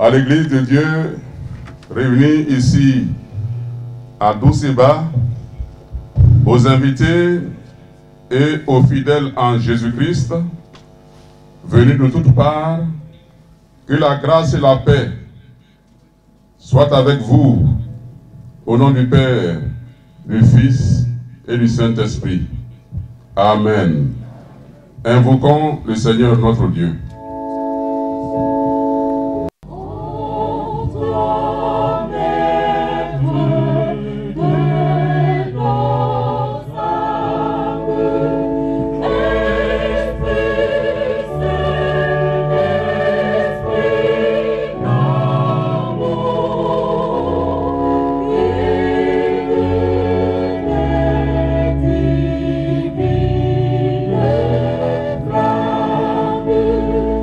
À l'église de Dieu, réunie ici à Doucéba, aux invités et aux fidèles en Jésus-Christ, venus de toutes parts, que la grâce et la paix soient avec vous, au nom du Père, du Fils et du Saint-Esprit. Amen. Invoquons le Seigneur notre Dieu. Thank you.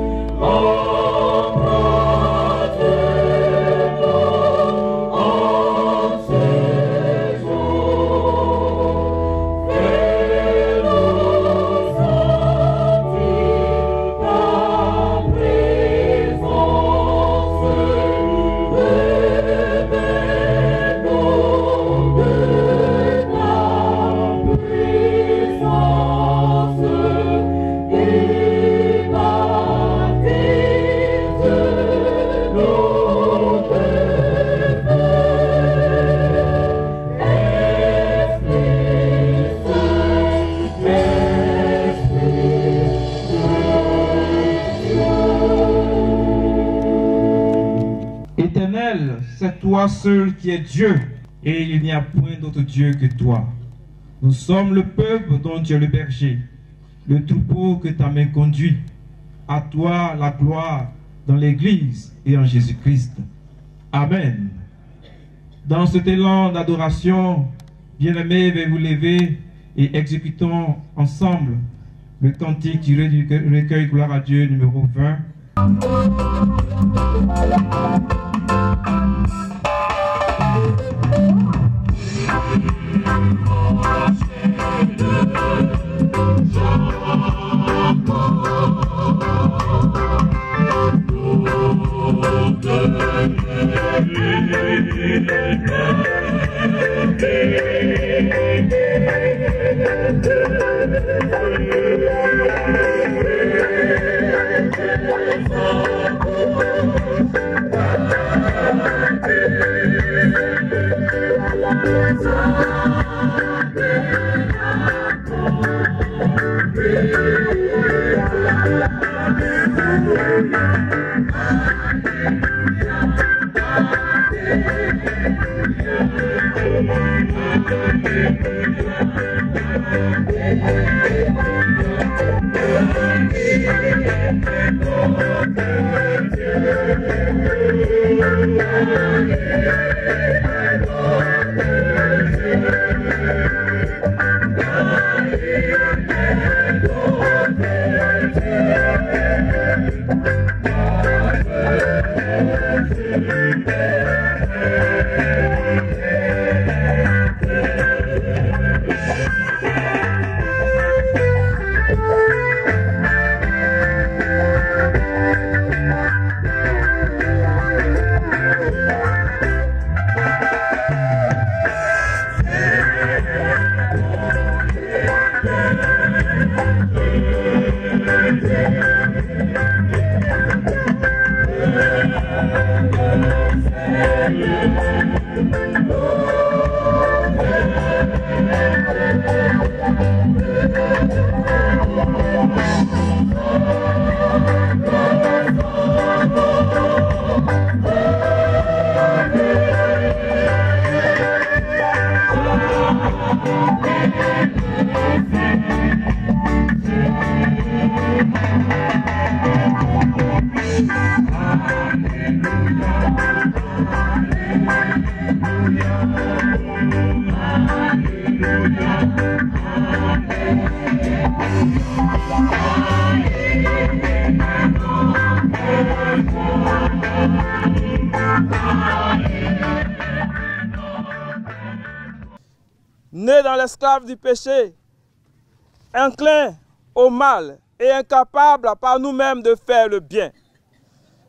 toi seul qui es Dieu, et il n'y a point d'autre Dieu que toi. Nous sommes le peuple dont tu es le berger, le troupeau que ta main conduit. À toi la gloire dans l'Église et en Jésus-Christ. Amen. Dans cet élan d'adoration, bien-aimés, veuillez vous lever et exécutons ensemble le cantique tiré du recueil Gloire à Dieu numéro 20. Né dans l'esclave du péché, inclin au mal et incapable par nous-mêmes de faire le bien.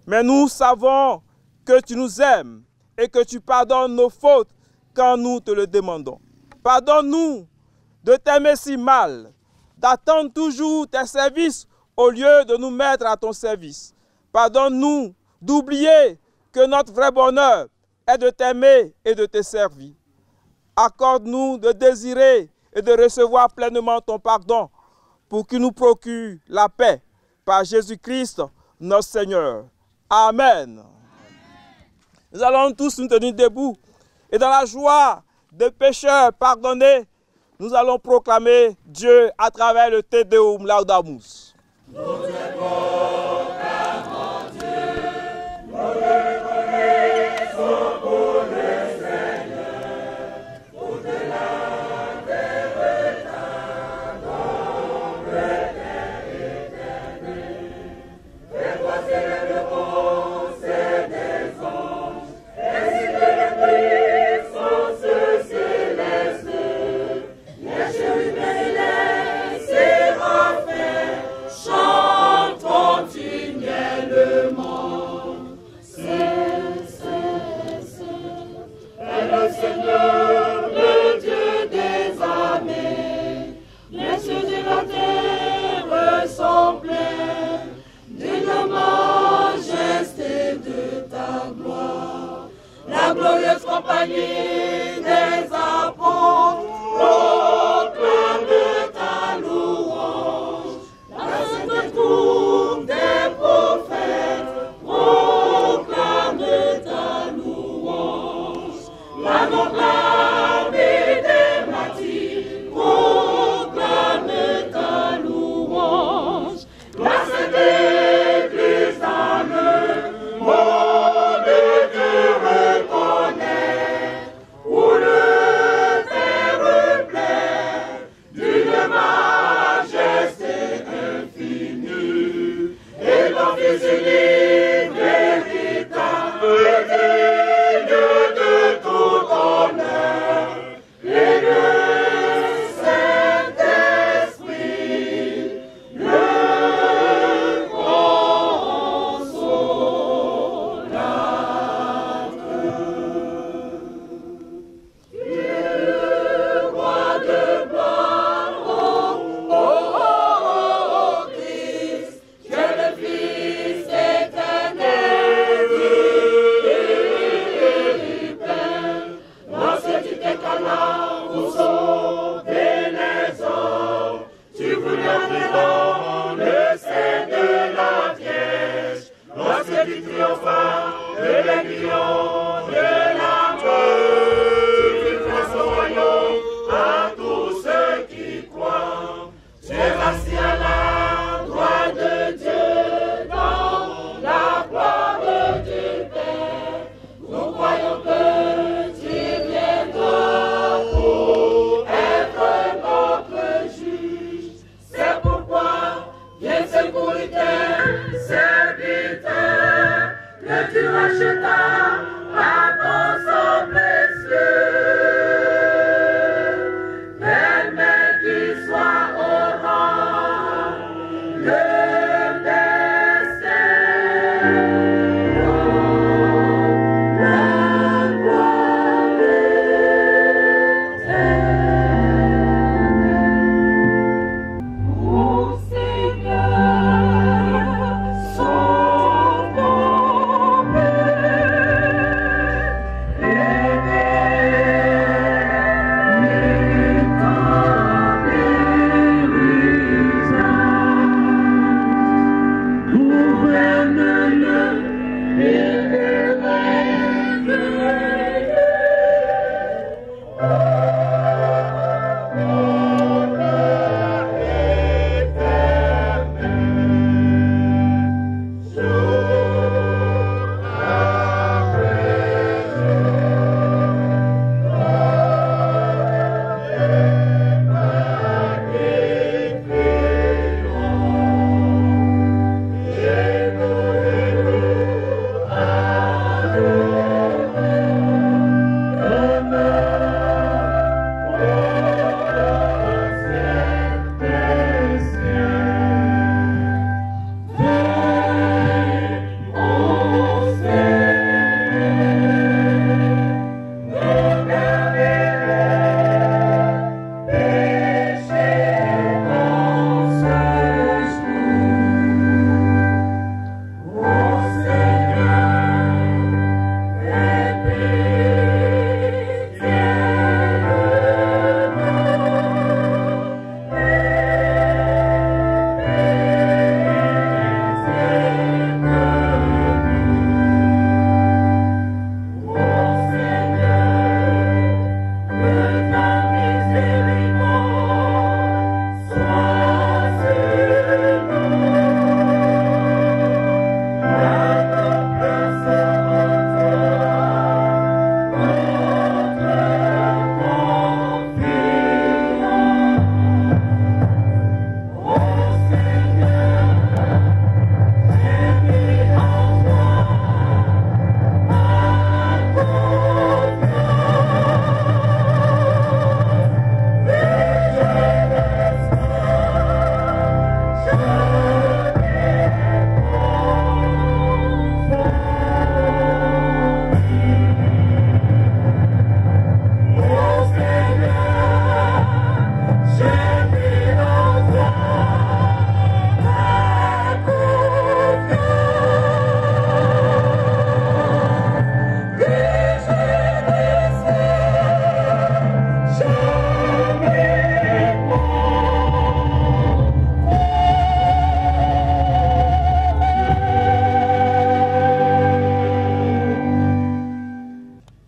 Mais nous savons que tu nous aimes et que tu pardonnes nos fautes quand nous te le demandons. Pardonne-nous de t'aimer si mal, d'attendre toujours tes services au lieu de nous mettre à ton service. Pardonne-nous d'oublier que notre vrai bonheur est de t'aimer et de te servir. Accorde-nous de désirer et de recevoir pleinement ton pardon pour qu'il nous procure la paix par Jésus-Christ, notre Seigneur. Amen. Nous allons tous nous tenir debout et dans la joie des pécheurs pardonnés, nous allons proclamer Dieu à travers le Te Deum Laudamus. Nous te proclamons Dieu, nous te reconnaissons pour le Seigneur, pour de la terre ta nombre éternel. Et toi c'est le concert des anges, ainsi que les puissances célestes, les chérubins et les séraphins chantent continuellement. Est le Seigneur, le Dieu des armées. Les cieux de la terre sont pleins de la majesté de ta gloire. La glorieuse compagnie des apôtres proclame ta louange. La sainte cour des prophètes proclame ta louange.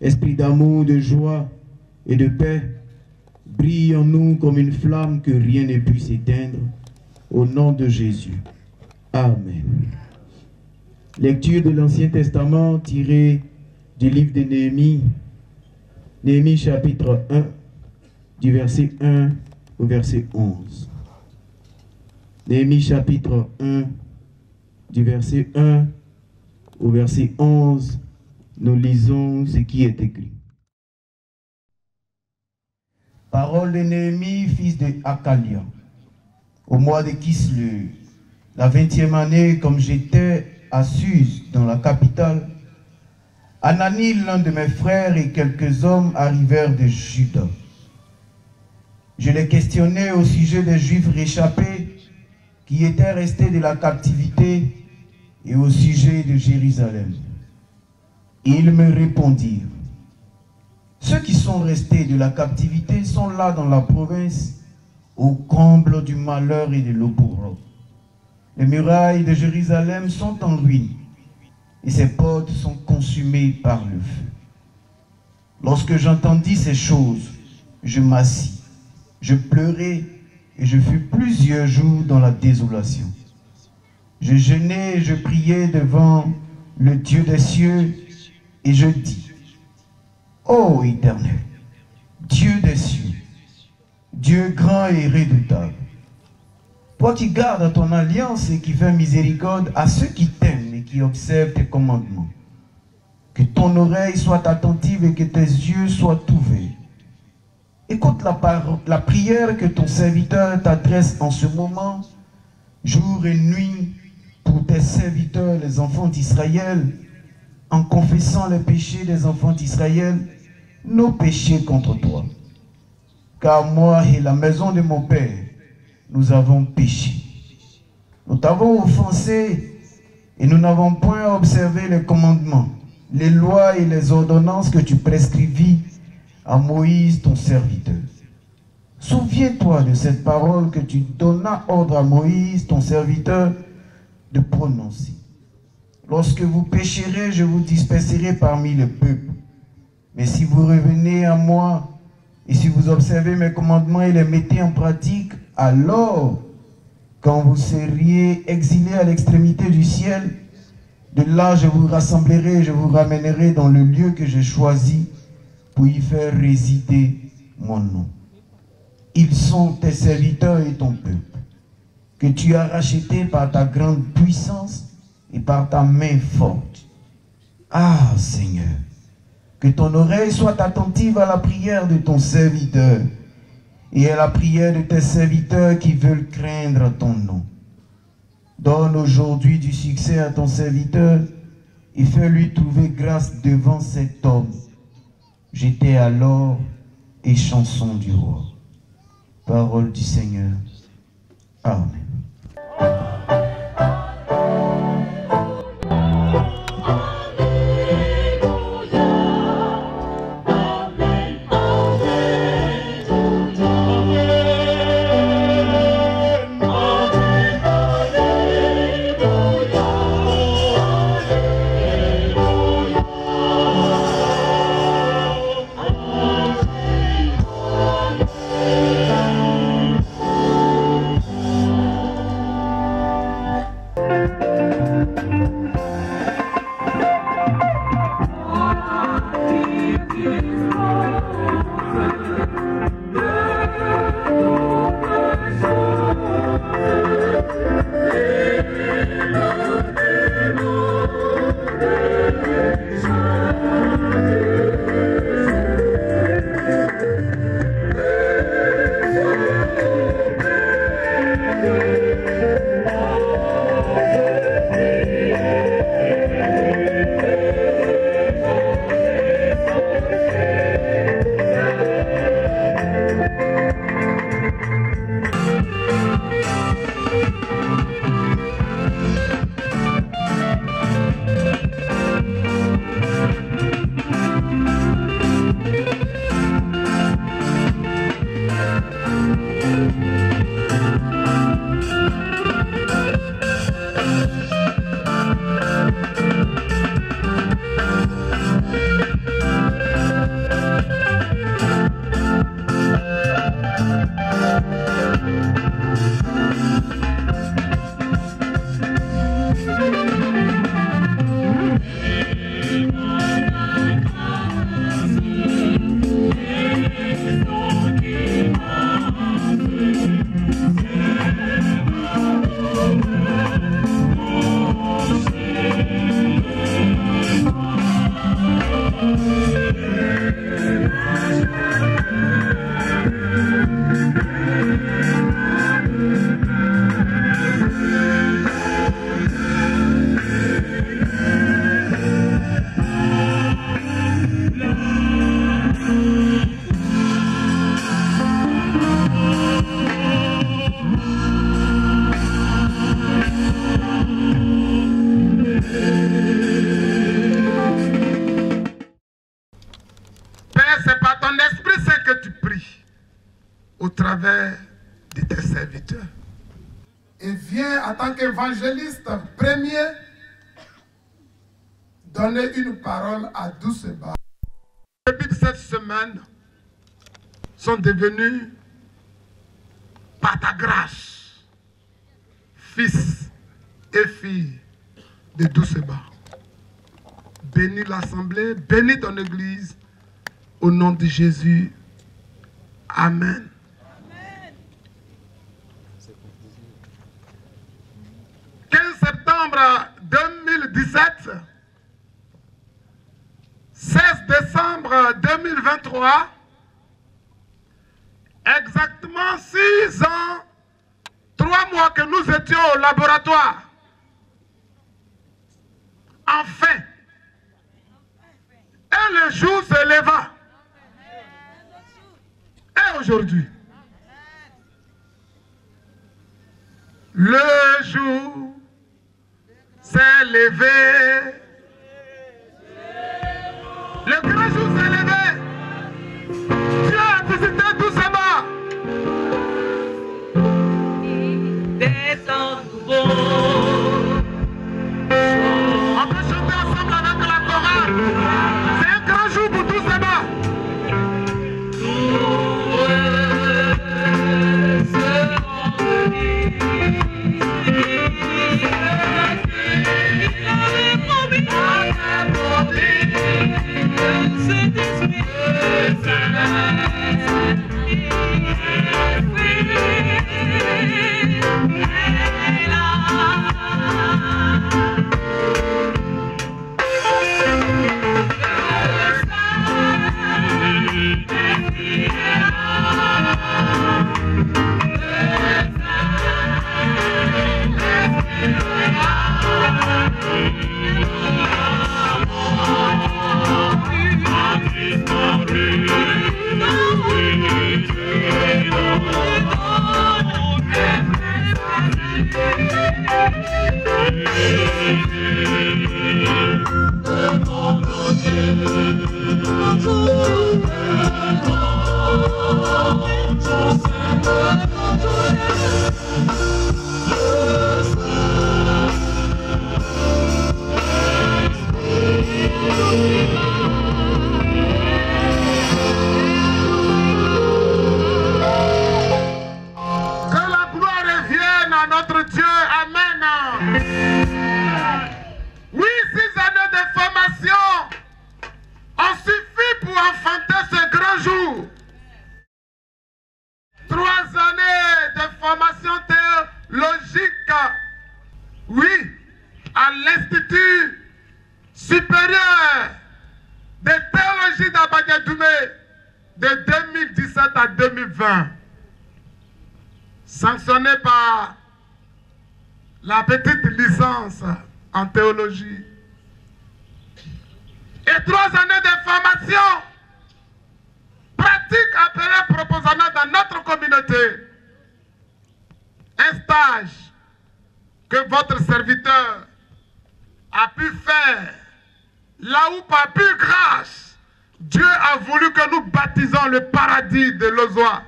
Esprit d'amour, de joie et de paix, brille en nous comme une flamme que rien ne puisse éteindre. Au nom de Jésus. Amen. Lecture de l'Ancien Testament tirée du livre de Néhémie. Néhémie chapitre 1, du verset 1 au verset 11. Néhémie chapitre 1, du verset 1 au verset 11. Nous lisons ce qui est écrit. Parole de Néhémie, fils de Hakalia. Au mois de Kislev, la 20e année, comme j'étais à Suse, dans la capitale, Anani, l'un de mes frères, et quelques hommes arrivèrent de Juda. Je les questionnais au sujet des Juifs réchappés qui étaient restés de la captivité et au sujet de Jérusalem. Ils me répondirent, ceux qui sont restés de la captivité sont là dans la province, au comble du malheur et de l'opprobre. Les murailles de Jérusalem sont en ruine, et ses portes sont consumées par le feu. Lorsque j'entendis ces choses, je m'assis, je pleurai, et je fus plusieurs jours dans la désolation. Je jeûnais et je priais devant le Dieu des cieux, et je dis, ô Éternel, Dieu des cieux, Dieu grand et redoutable, Toi qui gardes ton alliance et qui fais miséricorde à ceux qui t'aiment et qui observent tes commandements. Que ton oreille soit attentive et que tes yeux soient ouverts. Écoute la prière que ton serviteur t'adresse en ce moment, jour et nuit, pour tes serviteurs, les enfants d'Israël, en confessant les péchés des enfants d'Israël, nos péchés contre toi. Car moi et la maison de mon Père, nous avons péché. Nous t'avons offensé et nous n'avons point observé les commandements, les lois et les ordonnances que tu prescrivis à Moïse, ton serviteur. Souviens-toi de cette parole que tu donnas ordre à Moïse, ton serviteur, de prononcer. Lorsque vous pécherez, je vous disperserai parmi le peuple. Mais si vous revenez à moi, et si vous observez mes commandements et les mettez en pratique, alors, quand vous seriez exilés à l'extrémité du ciel, de là je vous rassemblerai et je vous ramènerai dans le lieu que j'ai choisi pour y faire résider mon nom. Ils sont tes serviteurs et ton peuple, que tu as racheté par ta grande puissance et par ta main forte. Ah Seigneur, que ton oreille soit attentive à la prière de ton serviteur et à la prière de tes serviteurs qui veulent craindre ton nom. Donne aujourd'hui du succès à ton serviteur et fais-lui trouver grâce devant cet homme. J'étais alors et chanson du roi. Parole du Seigneur. Amen. de tes serviteurs. Et viens en tant qu'évangéliste premier donner une parole à Douceba. Depuis cette semaine sont devenus par ta grâce fils et filles de Douceba. Bénis l'assemblée, bénis ton église au nom de Jésus. Amen. décembre 2017, 16 décembre 2023, exactement 6 ans, 3 mois que nous étions au laboratoire. Enfin, et le jour se leva. Et aujourd'hui, le jour s'est levé. Le grand jour s'est levé. Dieu a visité tous ces morts. Des temps nouveaux. On peut chanter ensemble avec la chorale. C'est un grand jour pour tous ces morts. Sanctionné par la petite licence en théologie et 3 années de formation pratique appelée proposana dans notre communauté. Un stage que votre serviteur a pu faire là où par pure grâce Dieu a voulu que nous baptisons le paradis de Lozoa.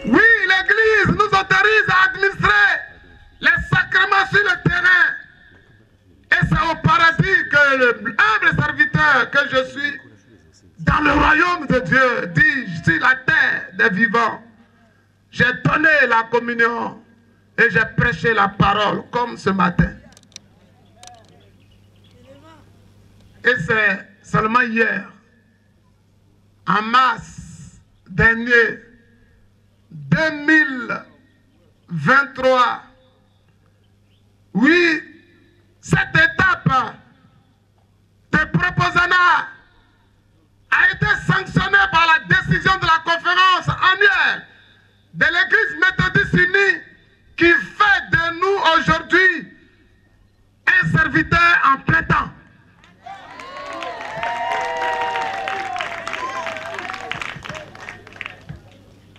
Oui, l'Église nous autorise à administrer les sacrements sur le terrain. Et c'est au paradis que le humble serviteur que je suis, dans le royaume de Dieu, dis-je, sur la terre des vivants, j'ai donné la communion et j'ai prêché la parole comme ce matin. Et c'est seulement hier, en mars dernier, 2023, oui, cette étape de proposana a été sanctionnée par la décision de la conférence annuelle de l'Église méthodiste unie qui fait de nous aujourd'hui un serviteur en plein temps.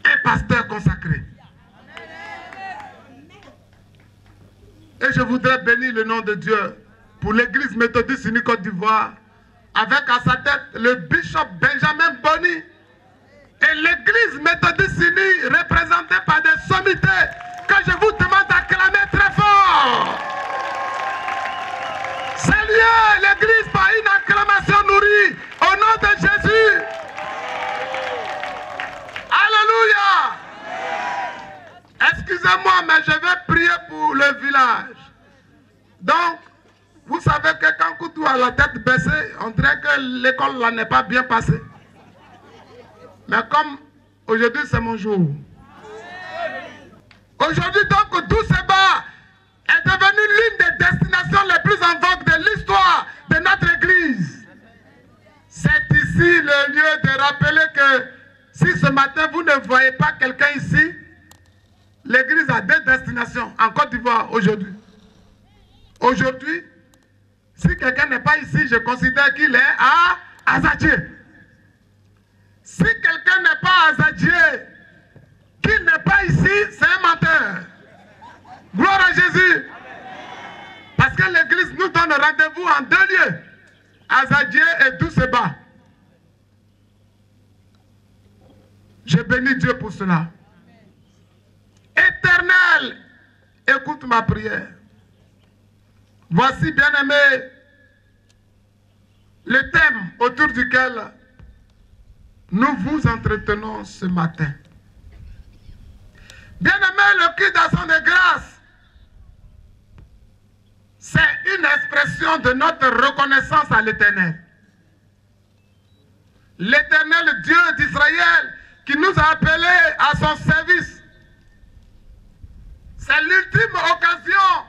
Un pasteur consacré. Et je voudrais bénir le nom de Dieu pour l'Église méthodiste unie Côte d'Ivoire, avec à sa tête le bishop Benjamin Boni et l'Église méthodiste unie représentée par des sommités que je vous demande d'acclamer très fort. Saluez l'Église par une acclamation nourrie au nom de Jésus. Alléluia. Excusez-moi, mais je vais prier pour le village. Donc, vous savez que quand Koutou a la tête baissée, on dirait que l'école là n'est pas bien passée. Mais comme Aujourd'hui, c'est mon jour. Aujourd'hui, donc, Douceba est devenue l'une des destinations les plus en vogue de l'histoire de notre église. C'est ici le lieu de rappeler que si ce matin vous ne voyez pas quelqu'un ici, l'église a 2 destinations en Côte d'Ivoire aujourd'hui. Aujourd'hui, si quelqu'un n'est pas ici, je considère qu'il est à Azadjié. Si quelqu'un n'est pas à Azadjié, qu'il n'est pas ici, c'est un menteur. Gloire à Jésus. Parce que l'église nous donne rendez-vous en 2 lieux. Azadjié et Douceba. Je bénis Dieu pour cela. Éternel, écoute ma prière. Voici, bien-aimé, le thème autour duquel nous vous entretenons ce matin. Bien-aimé, le cri d'action de grâce, c'est une expression de notre reconnaissance à l'Éternel. L'Éternel Dieu d'Israël qui nous a appelés à son service. C'est l'ultime occasion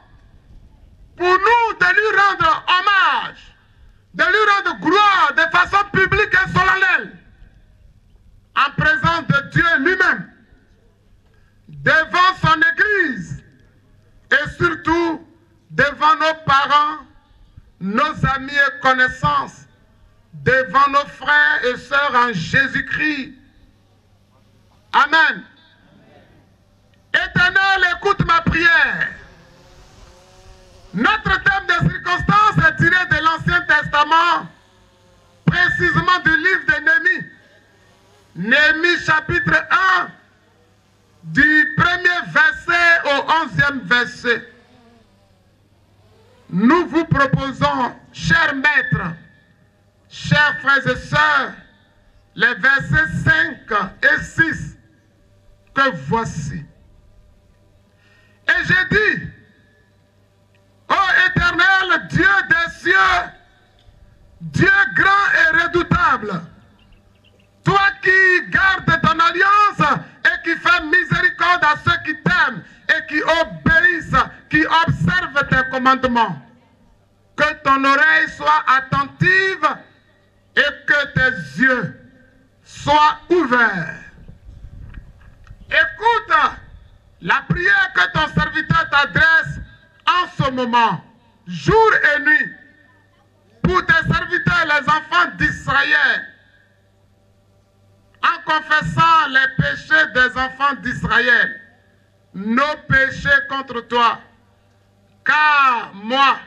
pour nous de lui rendre hommage, de lui rendre gloire de façon publique et solennelle, en présence de Dieu lui-même, devant son Église et surtout devant nos parents, nos amis et connaissances, devant nos frères et sœurs en Jésus-Christ. Amen. Éternel, écoute ma prière. Notre thème de circonstance est tiré de l'Ancien Testament, précisément du livre de Néhémie. Néhémie chapitre 1, du 1er verset au 11e verset. Nous vous proposons, chers maîtres, chers frères et sœurs, les versets 5 et 6 que voici. Et j'ai dit, ô Éternel, Dieu des cieux, Dieu grand et redoutable, toi qui gardes ton alliance et qui fais miséricorde à ceux qui t'aiment et qui obéissent, qui observent tes commandements, que ton oreille soit attentive et que tes yeux soient ouverts. Écoute la prière que ton serviteur t'adresse en ce moment, jour et nuit, pour tes serviteurs, les enfants d'Israël, en confessant les péchés des enfants d'Israël, nos péchés contre toi, car moi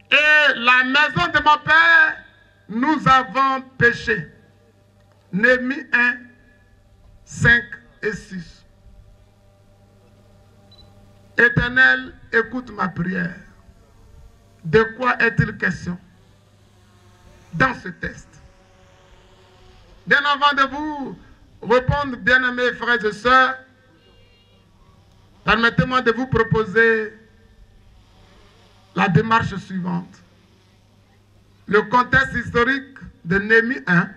et la maison de mon Père, nous avons péché. Néhémie 1, 5 et 6. Éternel, écoute ma prière. De quoi est-il question dans ce texte? Bien avant de vous répondre, bien-aimés frères et sœurs, permettez-moi de vous proposer la démarche suivante. Le contexte historique de Néhémie 1,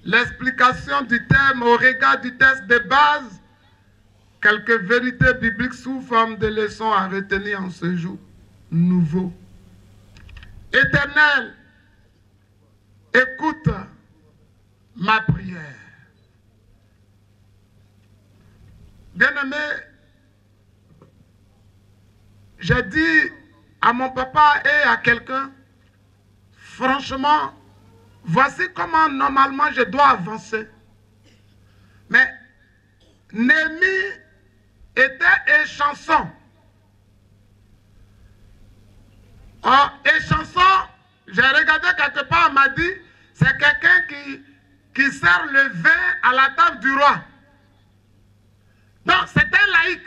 l'explication du thème au regard du texte de base, quelques vérités bibliques sous forme de leçons à retenir en ce jour nouveau. Éternel, écoute ma prière. Bien-aimé, j'ai dit à mon papa et à quelqu'un, franchement, voici comment normalement je dois avancer. Mais Néhémie était échanson. Échanson, j'ai regardé quelque part, on m'a dit, c'est quelqu'un qui sert le vin à la table du roi. Donc c'est un laïc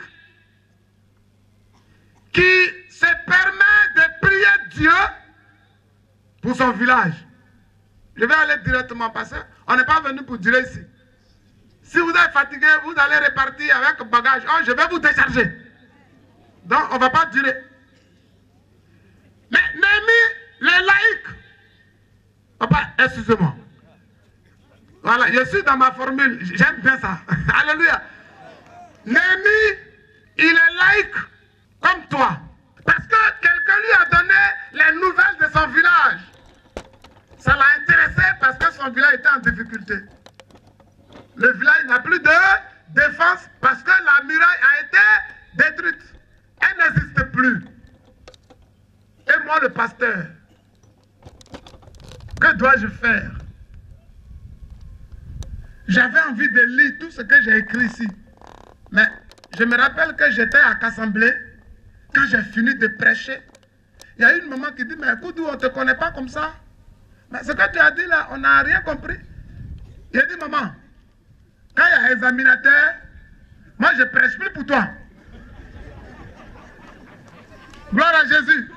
qui se permet de prier Dieu pour son village. Je vais aller directement passer. On n'est pas venu pour durer ici. Si vous êtes fatigué, vous allez repartir avec bagage. Oh, je vais vous décharger. Donc, on ne va pas durer. Mais Néhémie, les laïcs, papa, excusez-moi. Voilà, je suis dans ma formule. J'aime bien ça. Alléluia. Néhémie, il est laïque comme toi. Parce que quelqu'un lui a donné les nouvelles de son village. Ça l'a intéressé parce que son village était en difficulté. Le village n'a plus de défense parce que la muraille a été détruite. Elle n'existe plus. Et moi, le pasteur, que dois-je faire? J'avais envie de lire tout ce que j'ai écrit ici. Mais je me rappelle que j'étais à Cassemblée. Quand j'ai fini de prêcher, il y a une maman qui dit, mais écoute, on ne te connaît pas comme ça. Mais ce que tu as dit là, on n'a rien compris. Il a dit, maman, quand il y a un examinateur, moi je ne prêche plus pour toi. Gloire à Jésus.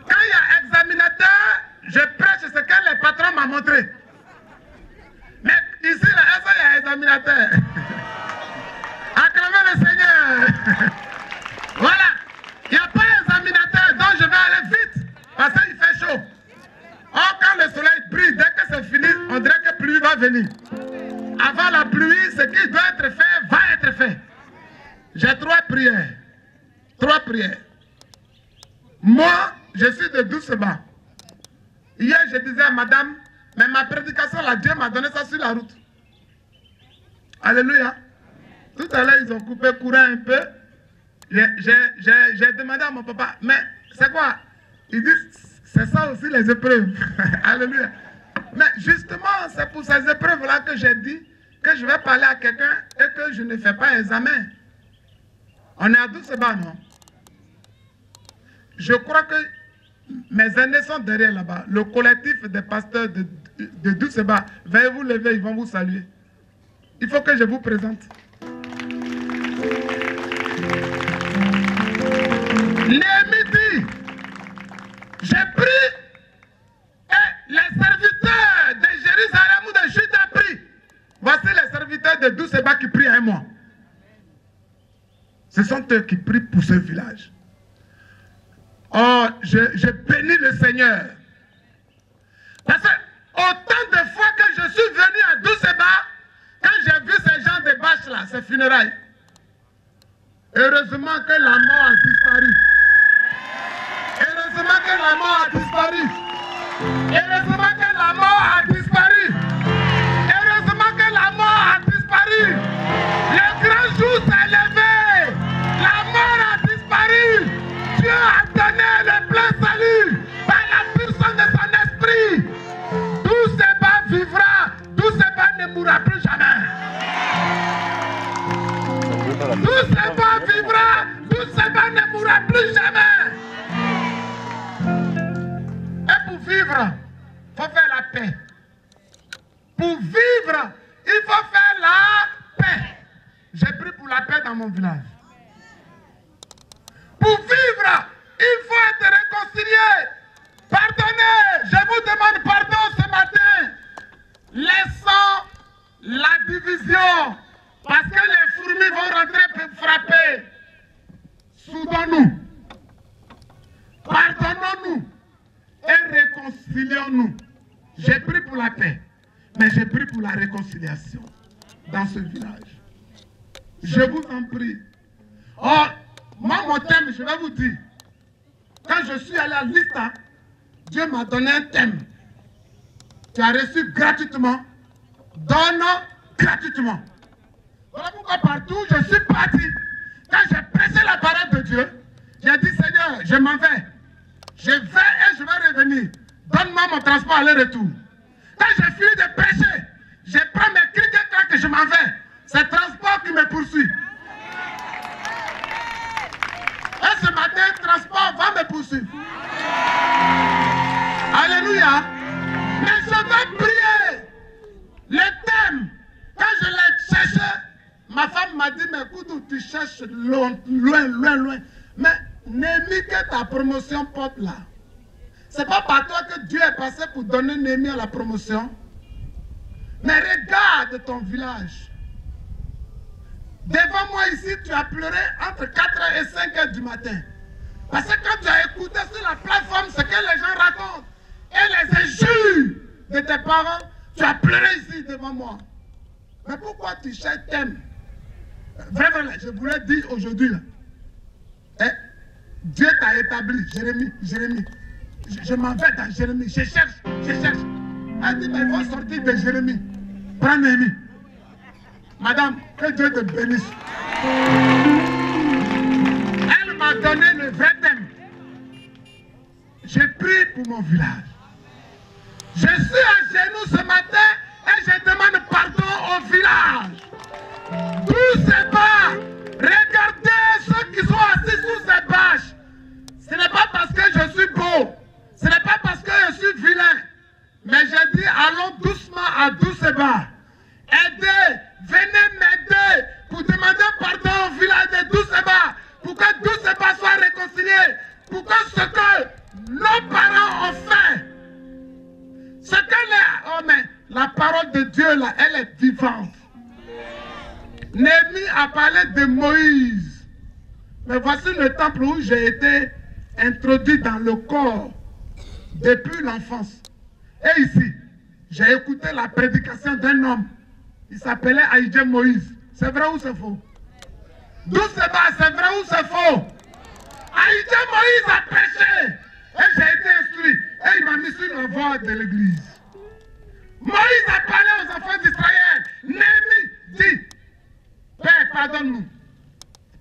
Quand il y a examinateur, je prêche ce que les patrons m'ont montré. Mais ici, là, il y a examinateur. Acclamez le Seigneur. Voilà. Il n'y a pas d'examinateur, donc je vais aller vite. Parce qu'il fait chaud. Or, quand le soleil brille, dès que c'est fini, on dirait que la pluie va venir. Avant la pluie, ce qui doit être fait, va être fait. J'ai 3 prières. 3 prières. Moi, je suis de Douceba. Hier, je disais à madame, mais ma prédication, là, Dieu m'a donné ça sur la route. Alléluia. Tout à l'heure, ils ont coupé courant un peu. J'ai demandé à mon papa, mais c'est quoi? Il dit, c'est ça aussi les épreuves. Alléluia. Mais justement, c'est pour ces épreuves-là que j'ai dit que je vais parler à quelqu'un et que je ne fais pas examen. On est à Douceba, non? Je crois que mes aînés sont derrière là-bas. Le collectif des pasteurs de Douceba, veuillez vous lever, ils vont vous saluer. Il faut que je vous présente. Néhémie dit, j'ai pris et les serviteurs de Jérusalem ou de Juda prient. Voici les serviteurs de Douceba qui prient un mois. Ce sont eux qui prient pour ce village. Oh, je bénis le Seigneur. Parce que autant de fois que je suis venu à Douceba, quand j'ai vu ces gens de bâches là, ces funérailles, heureusement que la mort a disparu. Heureusement que la mort a disparu. Heureusement que la mort a disparu. Heureusement que la mort a disparu. Le grand jour s'est levé. La mort a disparu. Dieu a donné le plein salut par la puissance de son esprit. Douceba vivra. Douceba ne mourra plus jamais. Douceba vivra. Douceba ne mourra plus jamais. Et pour vivre, il faut faire la paix. Pour vivre, il faut faire la paix. J'ai pris pour la paix dans mon village. Pour vivre, il faut être réconcilié. Pardonnez. Je vous demande pardon ce matin. Laissons la division. Parce que les fourmis vont rentrer pour frapper. Soudons-nous. Pardonnons-nous. Et réconcilions-nous. J'ai pris pour la paix. Mais j'ai pris pour la réconciliation. Dans ce village. Je vous en prie. Oh, moi, mon thème, je vais vous dire. Quand je suis allé à l'ISTA, Dieu m'a donné un thème. Tu as reçu gratuitement. Donne gratuitement. Voilà pourquoi partout, je suis parti. Quand j'ai prêché la parole de Dieu, j'ai dit, Seigneur, je m'en vais. Je vais et je vais revenir. Donne-moi mon transport aller-retour. Quand j'ai fini de prêcher, je prends mes criques et je m'en vais. C'est le transport qui me poursuit. Et ce matin, le transport va me poursuivre. Alléluia. Mais je vais prier. Le thème, quand je l'ai cherché, ma femme m'a dit, mais écoute, tu cherches loin. Mais Néhémie, que ta promotion porte là. C'est pas par toi que Dieu est passé pour donner Néhémie à la promotion. Mais regarde ton village. Devant moi ici, tu as pleuré entre 4h et 5h du matin. Parce que quand tu as écouté sur la plateforme ce que les gens racontent et les injures de tes parents, Tu as pleuré ici devant moi. Mais pourquoi tu t'aimes? Vraiment, je voulais dire aujourd'hui, Dieu t'a établi, Jérémie. Je m'en vais dans Jérémie. Je cherche. Elle dit, mais il faut sortir de Jérémie. Prends Néhémie. Madame, que Dieu te bénisse. Elle m'a donné le vrai thème. J'ai prié pour mon village. Je suis à genoux ce matin et je demande pardon au village. Tous ces bas, regardez ceux qui sont assis sous ces bâches. Ce n'est pas parce que je suis beau, ce n'est pas parce que je suis vilain, mais je dis allons doucement à Douceba. Aidez, venez m'aider pour demander pardon au village de Douceba, pour que Douceba soit réconcilié, pour que ce que nos parents ont fait, ce que oh mais la parole de Dieu là, elle est vivante. Néhémie a parlé de Moïse. Mais voici le temple où j'ai été introduit dans le corps depuis l'enfance. Et ici, j'ai écouté la prédication d'un homme. Il s'appelait Aïdje Moïse. C'est vrai ou c'est faux? D'où c'est bas, c'est vrai ou c'est faux? Aïdje Moïse a prêché. Et j'ai été instruit. Et il m'a mis sur la voie de l'église. Moïse a parlé aux enfants d'Israël. Néhémie dit, Père, pardonne-nous.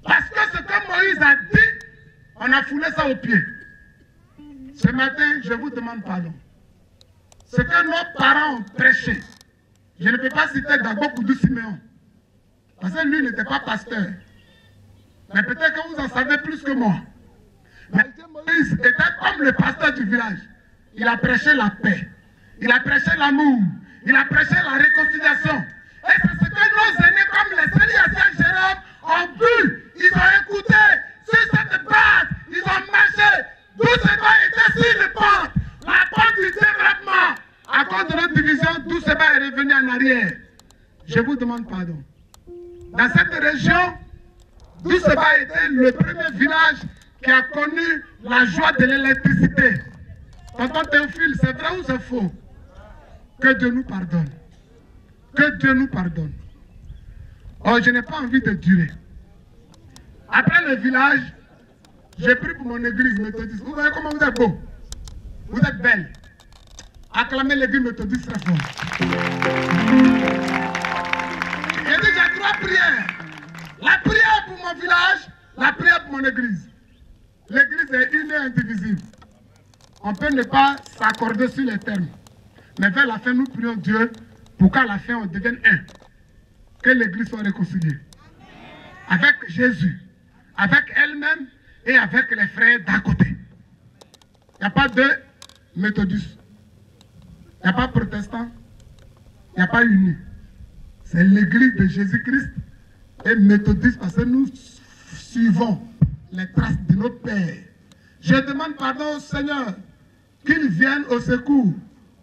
Parce que ce que Moïse a dit, on a foulé ça aux pieds. Ce matin, je vous demande pardon. Ce que nos parents ont prêché, je ne peux pas citer Dago Koudou Siméon. Parce que lui n'était pas pasteur. Mais peut-être que vous en savez plus que moi. Mais Moïse était comme le pasteur du village. Il a prêché la paix. Il a prêché l'amour. Il a prêché la réconciliation. Et c'est ce que nos aînés comme les Seigneurs Jérôme ont vu. Ils ont écouté sur cette base. Ils ont marché. Tout ce bas était sur le pente. La pente du développement. À cause de notre division, tout ce bas est revenu en arrière. Je vous demande pardon. Dans cette région, Douceba était le premier village qui a connu la joie de l'électricité. Tonton Théophile, c'est vrai ou c'est faux? Que Dieu nous pardonne. Que Dieu nous pardonne. Oh, je n'ai pas envie de durer. Après le village, j'ai pris pour mon église méthodiste. Vous voyez comment vous êtes beau? Vous êtes belle. Acclamez l'église méthodiste très fort. J'ai dit, j'ai 3 prières. La prière pour mon village, la prière pour mon église. L'église est une et indivisible. On peut ne pas s'accorder sur les termes. Mais vers la fin, nous prions Dieu pour qu'à la fin, on devienne un. Que l'église soit réconciliée. Avec Jésus, avec elle-même et avec les frères d'à côté. Il n'y a pas de méthodistes. Il n'y a pas de protestants. Il n'y a pas unis. C'est l'église de Jésus-Christ et méthodiste parce que nous suivons les traces de notre Père. Je demande pardon au Seigneur qu'il vienne au secours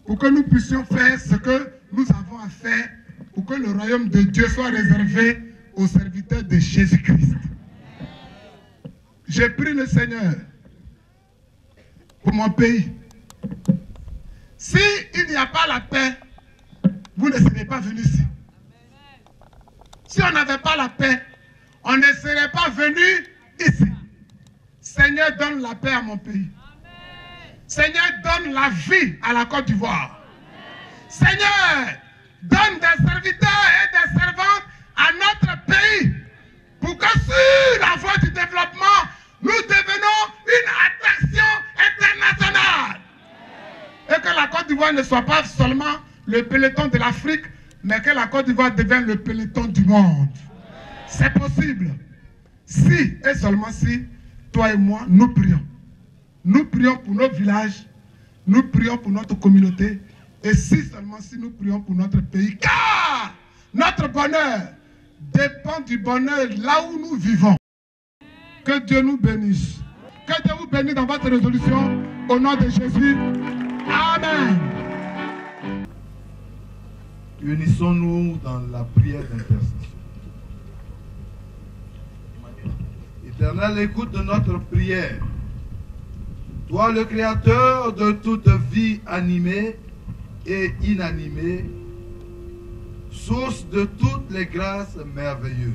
pour que nous puissions faire ce que nous avons à faire pour que le royaume de Dieu soit réservé aux serviteurs de Jésus-Christ. Je prie le Seigneur pour mon pays. Si il n'y a pas la paix, vous ne serez pas venus ici. Si on n'avait pas la paix, on ne serait pas venu ici. Seigneur, donne la paix à mon pays. Seigneur, donne la vie à la Côte d'Ivoire. Seigneur, donne des serviteurs et des servantes à notre pays pour que sur la voie du développement, nous devenons une attraction internationale. Et que la Côte d'Ivoire ne soit pas seulement le peloton de l'Afrique, mais que la Côte d'Ivoire devienne le peloton du monde. C'est possible. Si et seulement si, toi et moi, nous prions. Nous prions pour nos villages, nous prions pour notre communauté, et si seulement si nous prions pour notre pays, car notre bonheur dépend du bonheur là où nous vivons. Que Dieu nous bénisse. Que Dieu vous bénisse dans votre résolution, au nom de Jésus. Amen. Unissons-nous dans la prière d'intercession. Éternel, écoute de notre prière. Toi, le Créateur de toute vie animée et inanimée, source de toutes les grâces merveilleuses.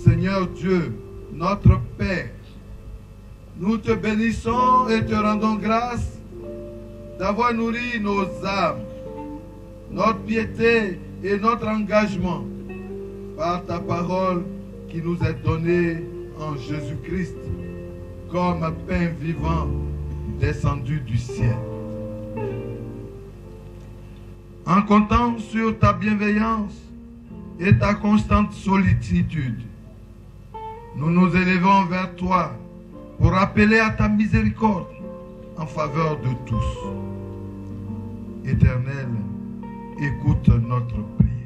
Seigneur Dieu, notre Père, nous te bénissons et te rendons grâce d'avoir nourri nos âmes, notre piété et notre engagement par ta parole qui nous est donnée en Jésus-Christ comme pain vivant descendu du ciel. En comptant sur ta bienveillance et ta constante sollicitude, nous nous élevons vers toi pour appeler à ta miséricorde en faveur de tous. Éternel, écoute notre prière.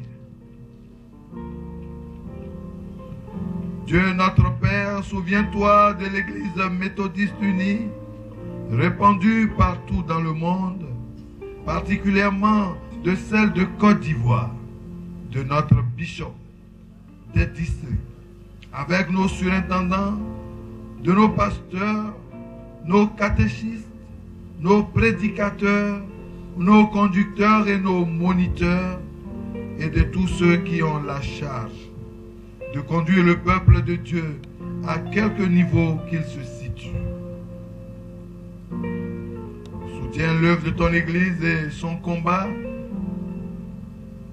Dieu notre Père, souviens-toi de l'Église méthodiste unie, répandue partout dans le monde, particulièrement de celle de Côte d'Ivoire, de notre bishop, des districts, avec nos surintendants, de nos pasteurs, nos catéchistes, nos prédicateurs, nos conducteurs et nos moniteurs, et de tous ceux qui ont la charge de conduire le peuple de Dieu à quelque niveau qu'il se situe. Soutiens l'œuvre de ton Église et son combat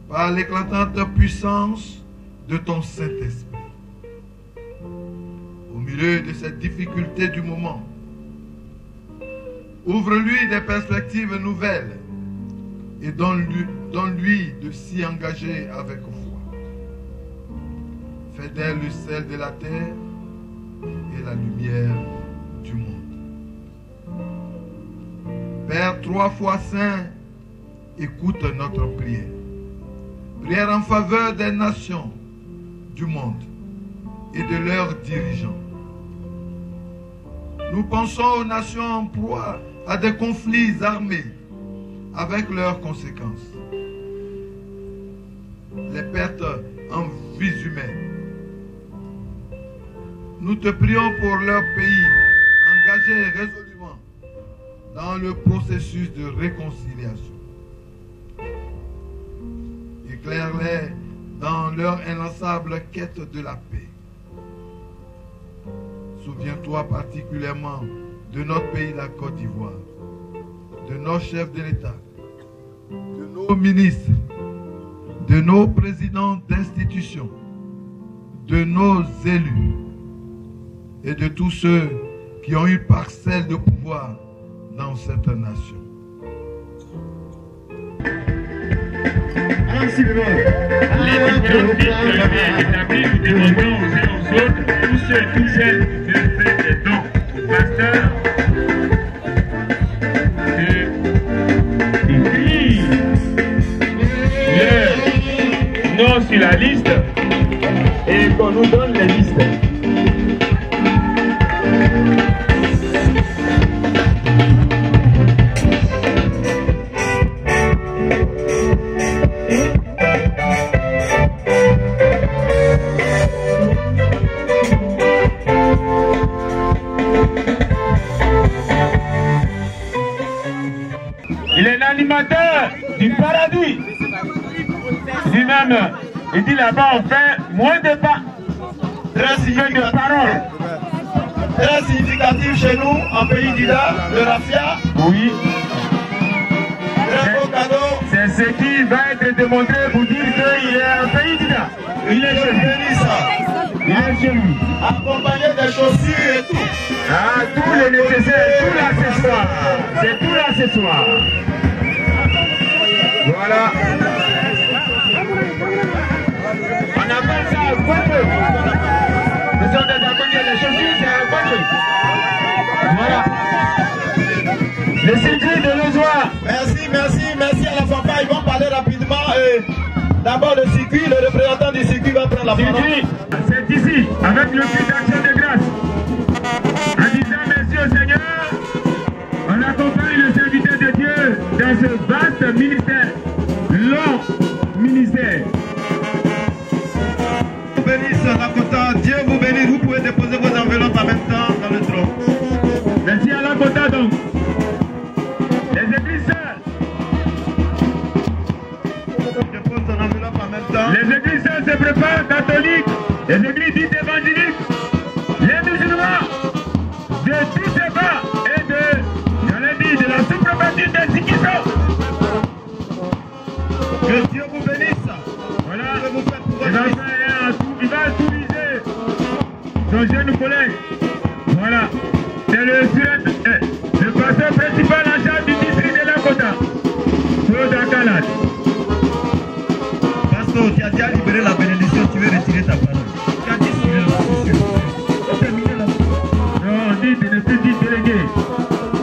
par l'éclatante puissance de ton Saint-Esprit. Au milieu de cette difficulté du moment, ouvre-lui des perspectives nouvelles et donne-lui de s'y engager avec foi. Fais d'elle le sel de la terre et la lumière du monde. Père 3 fois saint, écoute notre prière. Prière en faveur des nations du monde et de leurs dirigeants. Nous pensons aux nations en proie à des conflits armés avec leurs conséquences. Les pertes en vies humaines. Nous te prions pour leur pays, engagés résolument dans le processus de réconciliation. Éclaire-les dans leur inlassable quête de la paix. Souviens-toi particulièrement de notre pays, la Côte d'Ivoire, de nos chefs de l'État, de nos ministres, de nos présidents d'institutions, de nos élus et de tous ceux qui ont une parcelle de pouvoir dans cette nation. Établis, nous demandons aux uns aux autres, tous ceux et toutes celles qui veulent faire des dons au pasteur, d'écrire leur nom sur la liste et qu'on nous donne les listes. Il est l'animateur du paradis. Lui-même, il dit là-bas, on fait moins de pas. Très significatif de paroles. Très significatif chez nous, en pays d'Ida, de Rafia. Oui. Très beau cadeau. C'est ce qui va être démontré pour dire qu'il est en pays d'Ida. Il est chez lui. Il est chez lui. Accompagné des chaussures et tout. Ah, tout le nécessaire, tout l'accessoire. C'est tout l'accessoire. Voilà. On appelle ça un guanche. Ce sont des accompagnés, les chaussures, c'est un guanche. Voilà. Le circuit de l'Ozoa. Merci à la fanfare. Ils vont parler rapidement. D'abord le circuit, le représentant du circuit va prendre la parole. C'est ici, avec le cri d'action de grâce. En disant merci au Seigneur, on accompagne le serviteur de Dieu dans ce vaste ministère, long ministère. Dieu vous bénisse, Lakota. Dieu vous bénisse. Vous pouvez déposer vos enveloppes en même temps dans le trône. Merci à Lakota donc. Les églises sœurs. Les églises se préparent, catholiques, les églises dites évangéliques, les musulmans, de tous ces bas et de la sous-préfecture de Zikiso. Que Dieu vous bénisse. Voilà, il va tout viser son jeune collègue. Voilà, c'est le pasteur principal en charge du district de la Kota. Pasteur, tu as déjà libéré la bénédiction, tu veux retirer ta parole. Tu as dit sur la position. Non, on dit de ne plus dire délégué.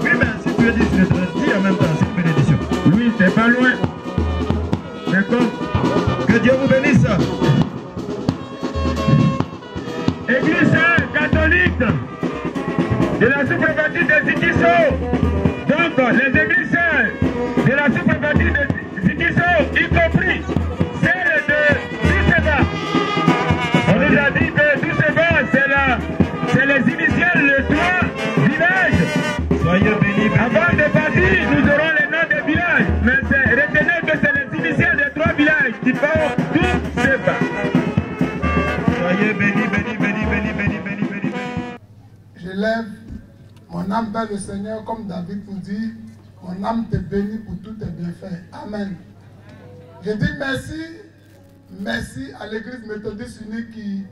Oui, mais si tu veux dire sur le terrain, dis en même temps, c'est une bénédiction. Oui, c'est pas loin. Mais comme... Que Dieu vous bénisse. Église catholique de la sous-préfecture de Zikiso. Donc, les églises de la sous-préfecture de Zikiso, y compris celle de Douceba. On nous a dit que Douceba, c'est les initiales, les 3 villages. Soyez bénis. Avant de partir, nous aurons les noms des villages. Mais retenez que c'est les initiales des 3 villages qui font Douceba. Soyez bénis, bénis, bénis, bénis, bénis, bénis, bénis. Je lève mon âme vers le Seigneur, comme David nous dit, mon âme te bénit pour tous tes bienfaits. Amen. Je dis merci, merci à l'Église méthodiste unie qui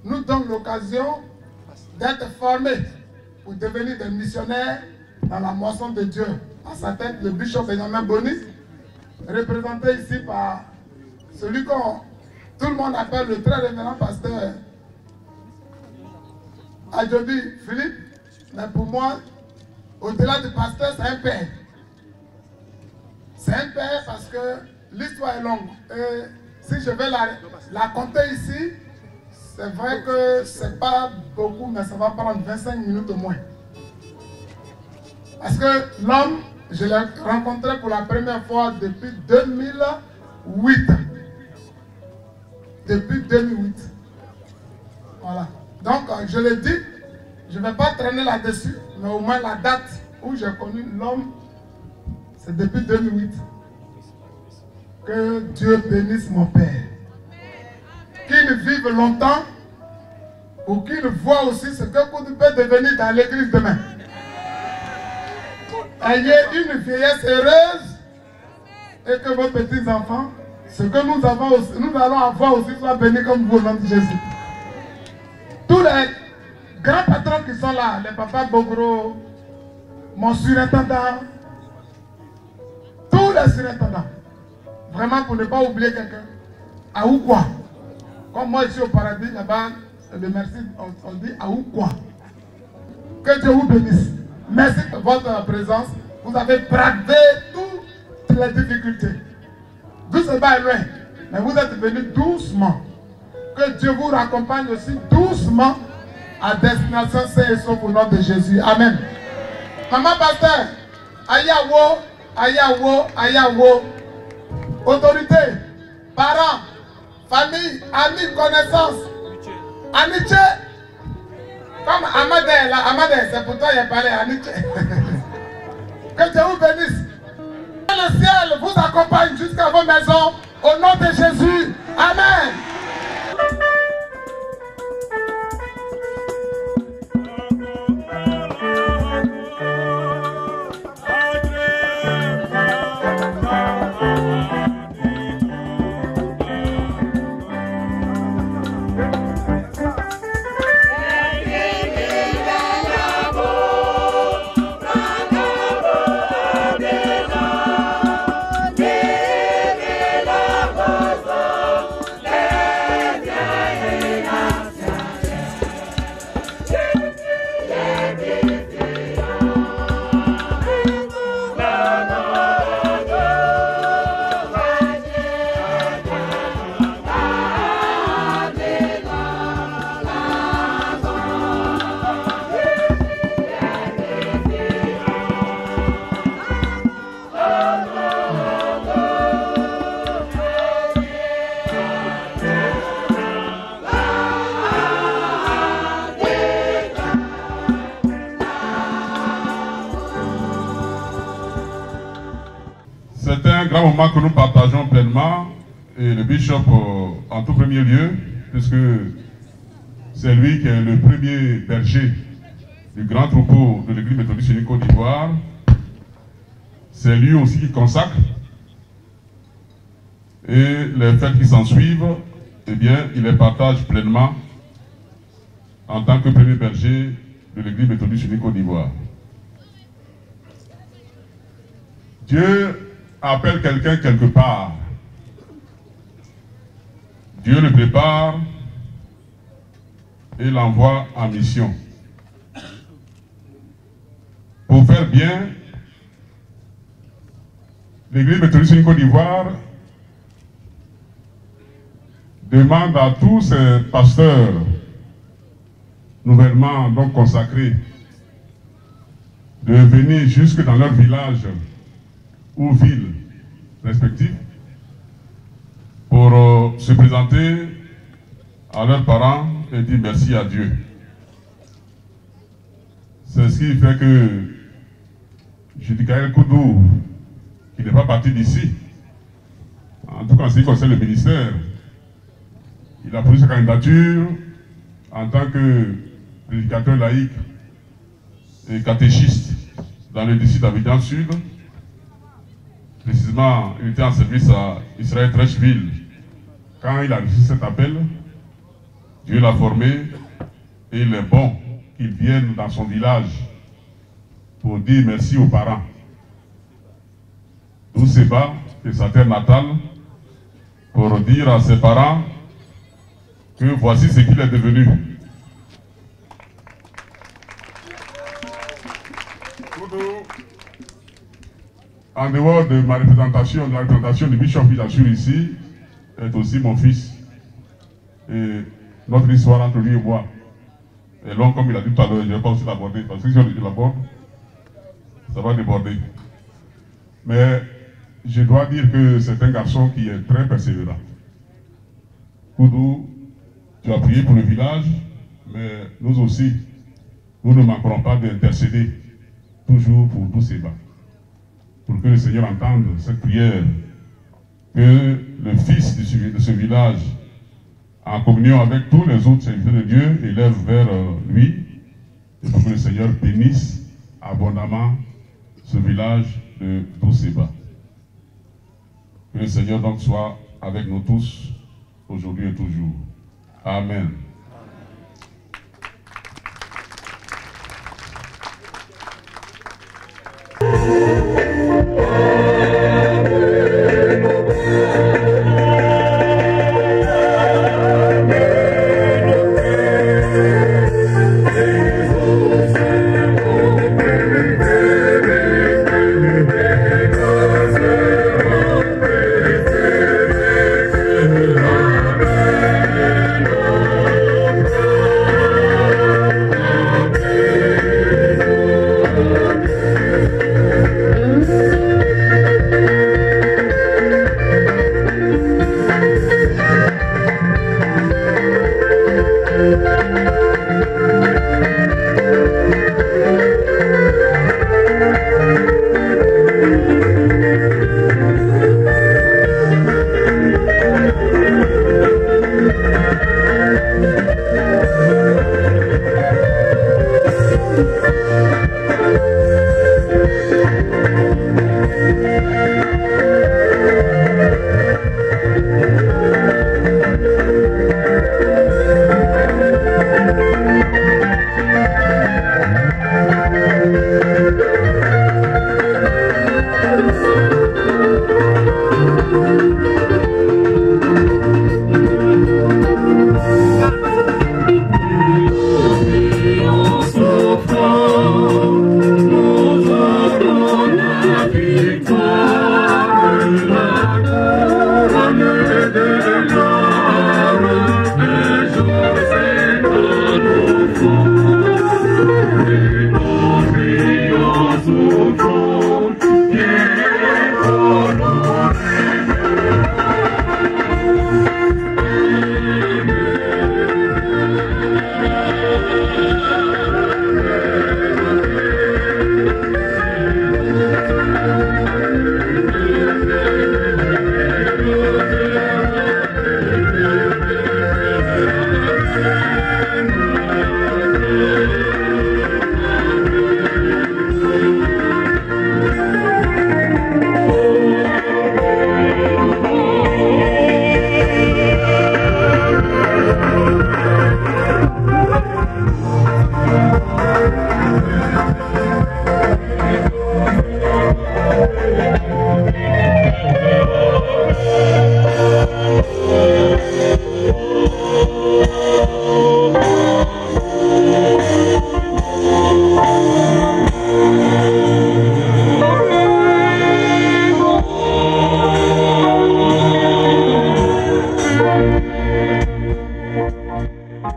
nous donne l'occasion d'être formés pour devenir des missionnaires dans la moisson de Dieu. À sa tête, le bishop Benjamin Boni, représenté ici par celui que tout le monde appelle le très révérend pasteur Adjobi Philippe. Mais pour moi, au-delà du pasteur, c'est un père. C'est un père parce que l'histoire est longue. Et si je vais la compter ici, c'est vrai que c'est pas beaucoup, mais ça va prendre 25 minutes au moins. Parce que l'homme, je l'ai rencontré pour la première fois depuis 2008. Depuis 2008. Voilà. Donc, je l'ai dit, je ne vais pas traîner là-dessus, mais au moins la date où j'ai connu l'homme, c'est depuis 2008. Que Dieu bénisse mon Père. Qu'il vive longtemps, pour qu'il voie aussi ce que vous pouvez devenir dans l'église demain. Ayez une vieillesse heureuse et que vos petits-enfants, ce que nous allons avoir aussi, soit béni comme vous au nom de Jésus. Tous les grands patrons qui sont là, les papas Bogro, mon surintendant, tous les surintendants, vraiment pour ne pas oublier quelqu'un, Aoukwa. Comme moi je suis au paradis, là-bas, le merci, on dit Aoukwa. Que Dieu vous bénisse. Merci de votre présence. Vous avez bravé toutes les difficultés. Doucement est loin, mais vous êtes venus doucement. Que Dieu vous raccompagne aussi doucement à destination saine et sauve au nom de Jésus. Amen. Maman pasteur, ayawo, ayawo, ayawo. Autorité, parents, famille, amis, connaissances, amitié. Comme Amadé, là, Amadé, c'est pour toi qu'il a parlé, amitié. Que Dieu vous bénisse. Que le ciel vous accompagne jusqu'à vos maisons. Au nom de Jésus. Amen. C'est un grand moment que nous partageons pleinement et le bishop en tout premier lieu, puisque c'est lui qui est le premier berger du grand troupeau de l'église méthodiste unie Côte d'Ivoire. C'est lui aussi qui consacre. Et les fêtes qui s'en suivent, eh bien, il les partage pleinement en tant que premier berger de l'église méthodiste unie Côte d'Ivoire. Dieu appelle quelqu'un quelque part. Dieu le prépare et l'envoie en mission. Pour faire bien, l'église méthodiste unie Côte d'Ivoire demande à tous ces pasteurs nouvellement donc consacrés de venir jusque dans leur village ou ville respectifs pour se présenter à leurs parents et dire merci à Dieu. C'est ce qui fait que Judikaël Koudou, qui n'est pas parti d'ici, en tout cas en ce qui concerne le ministère, il a posé sa candidature en tant que prédicateur laïque et catéchiste dans le district d'Abidjan Sud. Précisément, il était en service à Israël Trècheville. Quand il a reçu cet appel, Dieu l'a formé et il est bon qu'il vienne dans son village pour dire merci aux parents. D'où c'est bas, de sa terre natale, pour dire à ses parents que voici ce qu'il est devenu. En dehors de ma représentation, de la représentation du bishop qui j'assure ici, est aussi mon fils. Et notre histoire entre lui et moi est longue, comme il a dit tout à l'heure. Je ne vais pas aussi l'aborder, parce que si je l'aborde, ça va déborder. Mais je dois dire que c'est un garçon qui est très persévérant. Koudou, tu as prié pour le village, mais nous aussi, nous ne manquerons pas d'intercéder toujours pour tous ces bas. Pour que le Seigneur entende cette prière, que le fils de ce village, en communion avec tous les autres serviteurs de Dieu, élève vers lui, et pour que le Seigneur bénisse abondamment ce village de Doucéba. Que le Seigneur donc soit avec nous tous, aujourd'hui et toujours. Amen. Amen.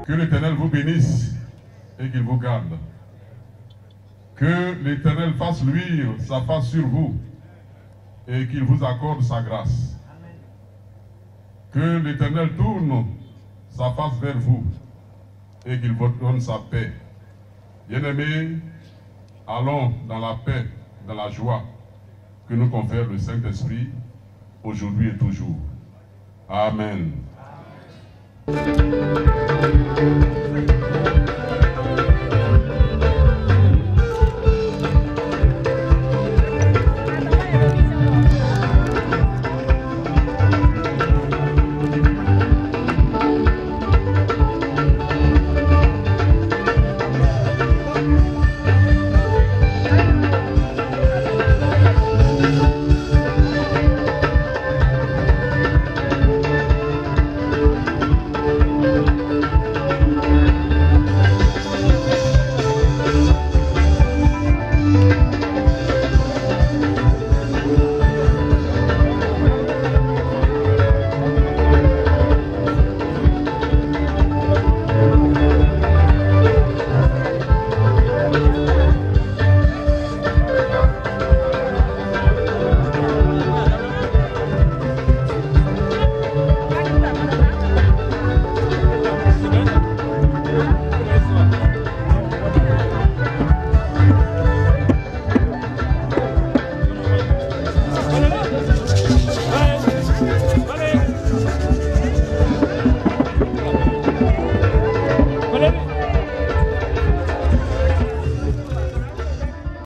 Que l'Éternel vous bénisse et qu'il vous garde. Que l'Éternel fasse luire sa face sur vous et qu'il vous accorde sa grâce. Que l'Éternel tourne sa face vers vous et qu'il vous donne sa paix. Bien-aimés, allons dans la paix, dans la joie que nous confère le Saint-Esprit aujourd'hui et toujours. Amen.